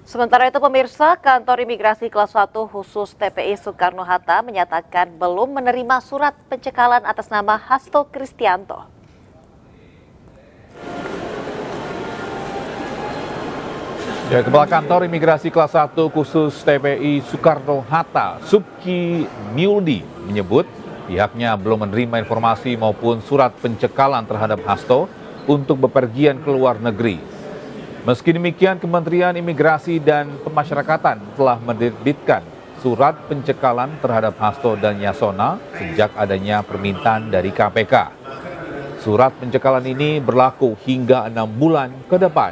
Sementara itu pemirsa, kantor imigrasi kelas 1 khusus TPI Soekarno-Hatta menyatakan belum menerima surat pencekalan atas nama Hasto Kristianto. Kepala Kantor Imigrasi Kelas 1 khusus TPI Soekarno-Hatta, Subki Miuldi, menyebut pihaknya belum menerima informasi maupun surat pencekalan terhadap Hasto untuk bepergian ke luar negeri. Meski demikian, Kementerian Imigrasi dan Pemasyarakatan telah menerbitkan surat pencekalan terhadap Hasto dan Yasona sejak adanya permintaan dari KPK. Surat pencekalan ini berlaku hingga 6 bulan ke depan.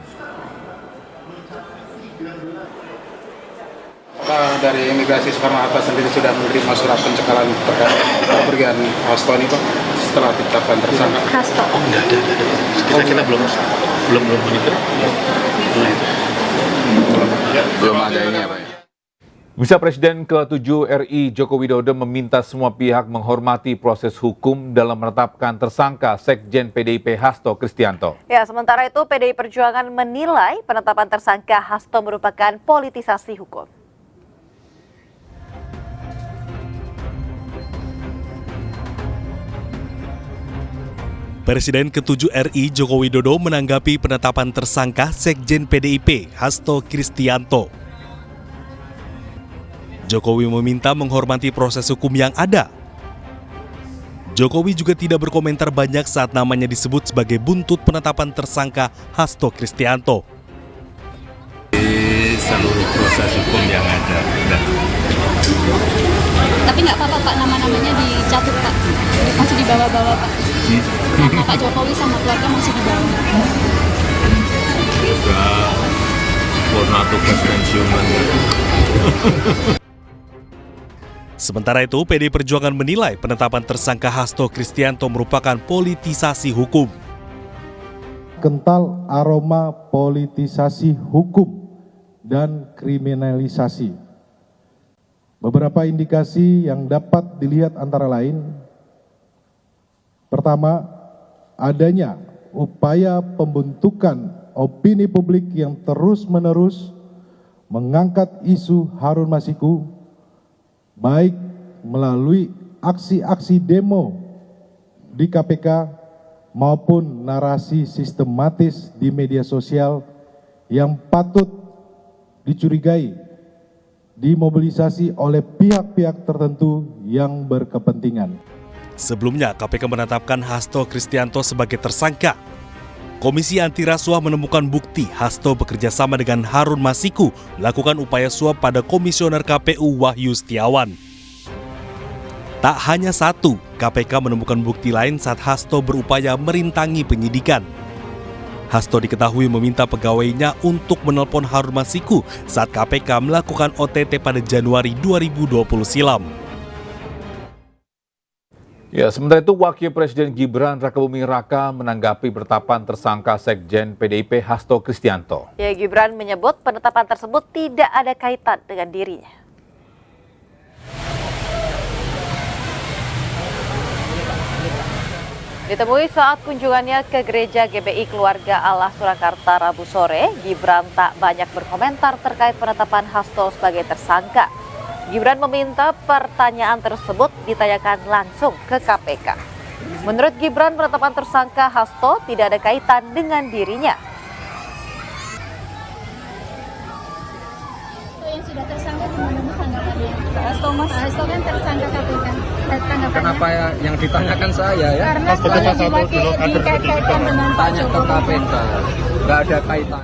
Dari Imigrasi Soekarno-Hatta sendiri sudah menerima surat pencekalan terkait kepergian Hasto ini, Pak, setelah ditetapkan tersangka? Hasto. Oh, enggak ada. Kita belum menikah. Belum ada ini ya, Pak. Bisa Presiden ke-7 RI Joko Widodo meminta semua pihak menghormati proses hukum dalam menetapkan tersangka Sekjen PDIP Hasto Kristianto. Ya, sementara itu PDI Perjuangan menilai penetapan tersangka Hasto merupakan politisasi hukum. Presiden ke-7 RI Joko Widodo menanggapi penetapan tersangka Sekjen PDIP Hasto Kristianto. Jokowi meminta menghormati proses hukum yang ada. Jokowi juga tidak berkomentar banyak saat namanya disebut sebagai buntut penetapan tersangka Hasto Kristianto. Seluruh proses hukum yang ada. Tapi nggak apa-apa Pak, nama-namanya dicatut Pak, masih dibawa-bawa Pak. Nama Pak Jokowi sama keluarga masih dibawa. Juga purna tugas pensiunan. Sementara itu, PDI Perjuangan menilai penetapan tersangka Hasto Kristianto merupakan politisasi hukum. Kental aroma politisasi hukum dan kriminalisasi. Beberapa indikasi yang dapat dilihat antara lain, pertama, adanya upaya pembentukan opini publik yang terus-menerus mengangkat isu Harun Masiku, baik melalui aksi-aksi demo di KPK maupun narasi sistematis di media sosial yang patut dicurigai dimobilisasi oleh pihak-pihak tertentu yang berkepentingan. Sebelumnya, KPK menetapkan Hasto Kristianto sebagai tersangka. Komisi Anti Rasuah menemukan bukti Hasto bekerja sama dengan Harun Masiku melakukan upaya suap pada Komisioner KPU Wahyu Setiawan. Tak hanya satu, KPK menemukan bukti lain saat Hasto berupaya merintangi penyidikan. Hasto diketahui meminta pegawainya untuk menelpon Harun Masiku saat KPK melakukan OTT pada Januari 2020 silam. Ya, sementara itu Wakil Presiden Gibran Rakabuming Raka menanggapi penetapan tersangka Sekjen PDIP Hasto Kristianto. Ya, Gibran menyebut penetapan tersebut tidak ada kaitan dengan dirinya. Ditemui saat kunjungannya ke gereja GBI Keluarga Allah Surakarta Rabu sore, Gibran tak banyak berkomentar terkait penetapan Hasto sebagai tersangka. Gibran meminta pertanyaan tersebut ditanyakan langsung ke KPK. Menurut Gibran, penetapan tersangka Hasto tidak ada kaitan dengan dirinya. Yang sudah tersangka gimana Mas tanggapannya? Pak Hasto kan tersangka KPK. Kenapa yang ditanyakan saya ya? Karena setelah dikaitkan dengan Pak Tanya ke Jokowi. KPK, nggak ada kaitan.